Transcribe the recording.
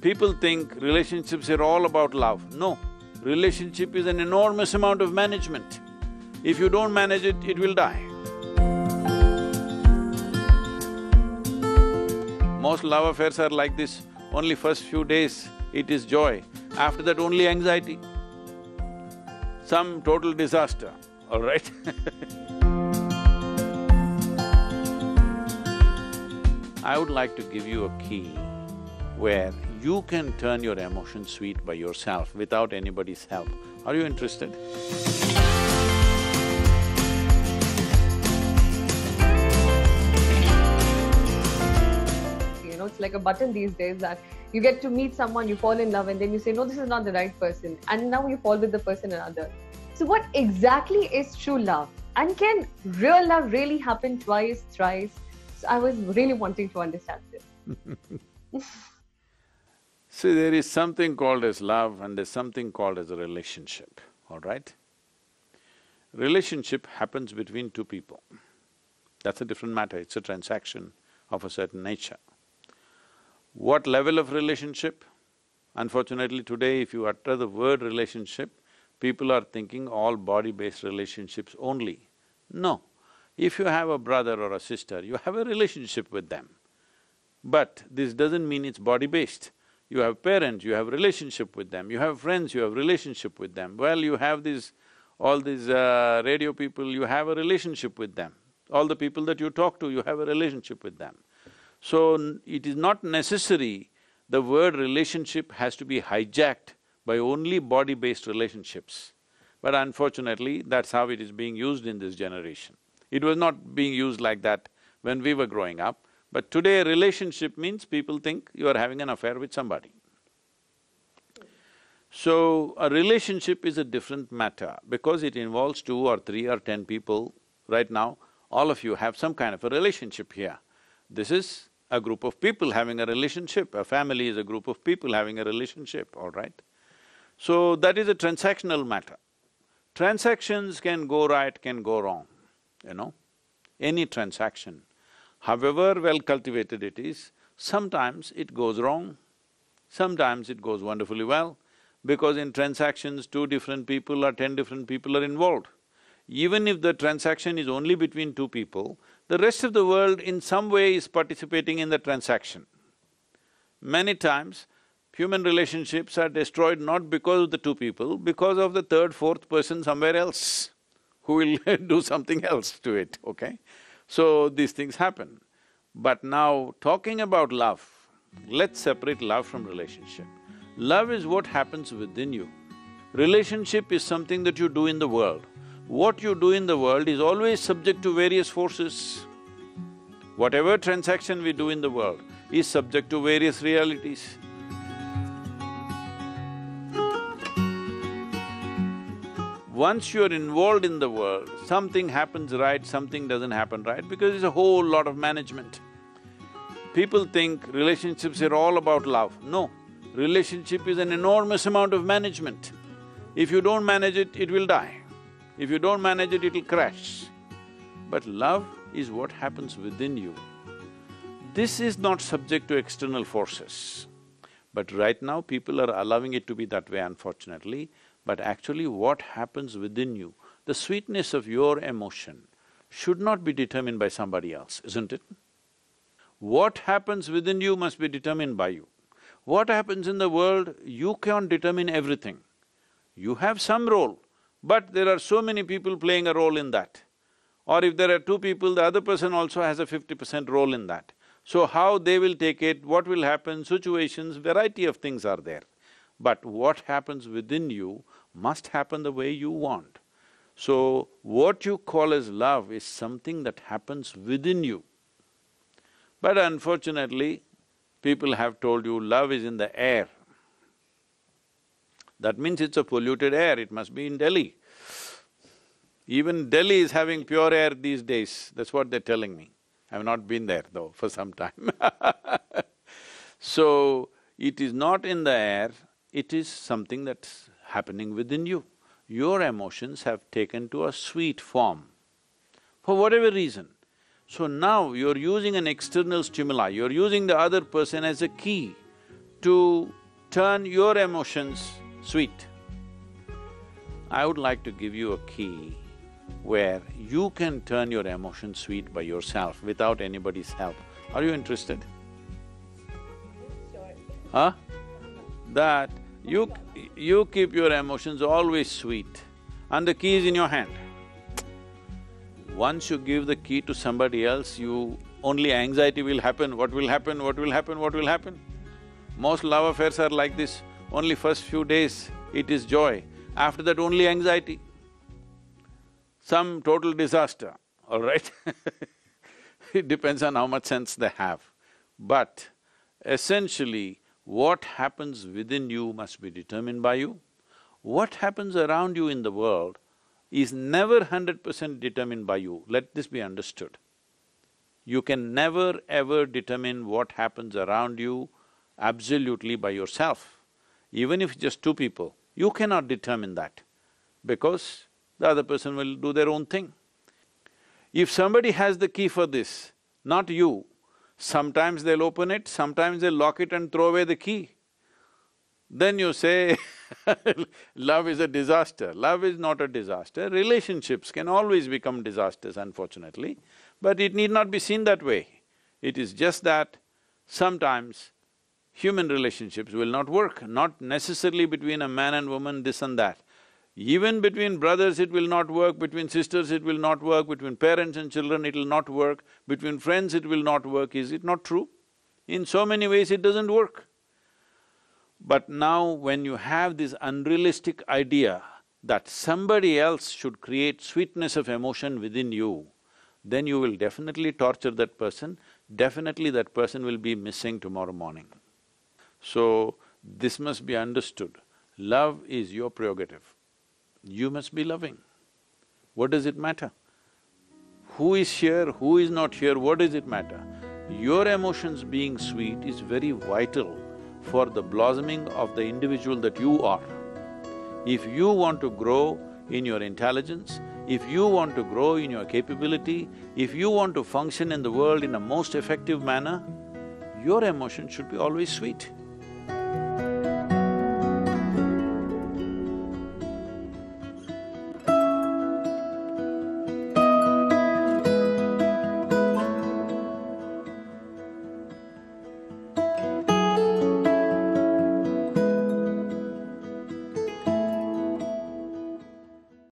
People think relationships are all about love. No, relationship is an enormous amount of management. If you don't manage it, it will die. Most love affairs are like this. Only first few days it is joy, after that only anxiety. Some total disaster, all right? I would like to give you a key where you can turn your emotions sweet by yourself without anybody's help. Are you interested? It's like a button these days that you get to meet someone, you fall in love, and then you say, no, this is not the right person, and now you fall with the person another. So what exactly is true love? And can real love really happen twice, thrice? So I was really wanting to understand this. See, there is something called as love and there's something called as a relationship, all right? Relationship happens between two people. That's a different matter, it's a transaction of a certain nature. What level of relationship? Unfortunately today, if you utter the word relationship, people are thinking all body-based relationships only. No. If you have a brother or a sister, you have a relationship with them. But this doesn't mean it's body-based. You have parents, you have relationship with them, you have friends, you have relationship with them. Well, you have all these radio people, you have a relationship with them. All the people that you talk to, you have a relationship with them. So, it is not necessary the word relationship has to be hijacked by only body-based relationships. But unfortunately, that's how it is being used in this generation. It was not being used like that when we were growing up, but today a relationship means people think you are having an affair with somebody. So, a relationship is a different matter because it involves 2 or 3 or 10 people. Right now, all of you have some kind of a relationship here. This is a group of people having a relationship, a family is a group of people having a relationship, all right? So, that is a transactional matter. Transactions can go right, can go wrong, you know. Any transaction, however well cultivated it is, sometimes it goes wrong, sometimes it goes wonderfully well, because in transactions 2 different people or 10 different people are involved. Even if the transaction is only between 2 people, the rest of the world in some way is participating in the transaction. Many times, human relationships are destroyed not because of the 2 people, because of the 3rd, 4th person somewhere else who will do something else to it, okay? So, these things happen. But now, talking about love, let's separate love from relationship. Love is what happens within you. Relationship is something that you do in the world. What you do in the world is always subject to various forces. Whatever transaction we do in the world is subject to various realities. Once you are involved in the world, something happens right, something doesn't happen right, because there's a whole lot of management. People think relationships are all about love. No, relationship is an enormous amount of management. If you don't manage it, it will die. If you don't manage it, it'll crash. But love is what happens within you. This is not subject to external forces. But right now, people are allowing it to be that way, unfortunately. But actually, what happens within you, the sweetness of your emotion should not be determined by somebody else, isn't it? What happens within you must be determined by you. What happens in the world, you can't determine everything. You have some role, but there are so many people playing a role in that. Or if there are 2 people, the other person also has a 50% role in that. So how they will take it, what will happen, situations, variety of things are there. But what happens within you must happen the way you want. So, what you call as love is something that happens within you. But unfortunately, people have told you love is in the air. That means it's a polluted air, it must be in Delhi. Even Delhi is having pure air these days, that's what they're telling me. I've not been there though for some time So, it is not in the air, it is something that's happening within you. Your emotions have taken to a sweet form, for whatever reason. So now you're using an external stimuli, you're using the other person as a key to turn your emotions sweet, I would like to give you a key where you can turn your emotions sweet by yourself without anybody's help. Are you interested? Huh? That you keep your emotions always sweet and the key is in your hand. Once you give the key to somebody else, only anxiety will happen, what will happen, what will happen, what will happen. Most love affairs are like this, only first few days it is joy, after that only anxiety. Some total disaster, all right? It depends on how much sense they have. But essentially, what happens within you must be determined by you. What happens around you in the world is never 100% determined by you, let this be understood. You can never ever determine what happens around you absolutely by yourself. Even if just two people, you cannot determine that because the other person will do their own thing. If somebody has the key for this, not you, sometimes they'll open it, sometimes they'll lock it and throw away the key. Then you say, love is a disaster. Love is not a disaster. Relationships can always become disasters, unfortunately, but it need not be seen that way. It is just that sometimes human relationships will not work, not necessarily between a man and woman, this and that. Even between brothers it will not work, between sisters it will not work, between parents and children it will not work, between friends it will not work, is it not true? In so many ways it doesn't work. But now when you have this unrealistic idea that somebody else should create sweetness of emotion within you, then you will definitely torture that person, definitely that person will be missing tomorrow morning. So, this must be understood. Love is your prerogative. You must be loving. What does it matter? Who is here, who is not here, what does it matter? Your emotions being sweet is very vital for the blossoming of the individual that you are. If you want to grow in your intelligence, if you want to grow in your capability, if you want to function in the world in a most effective manner, your emotion should be always sweet.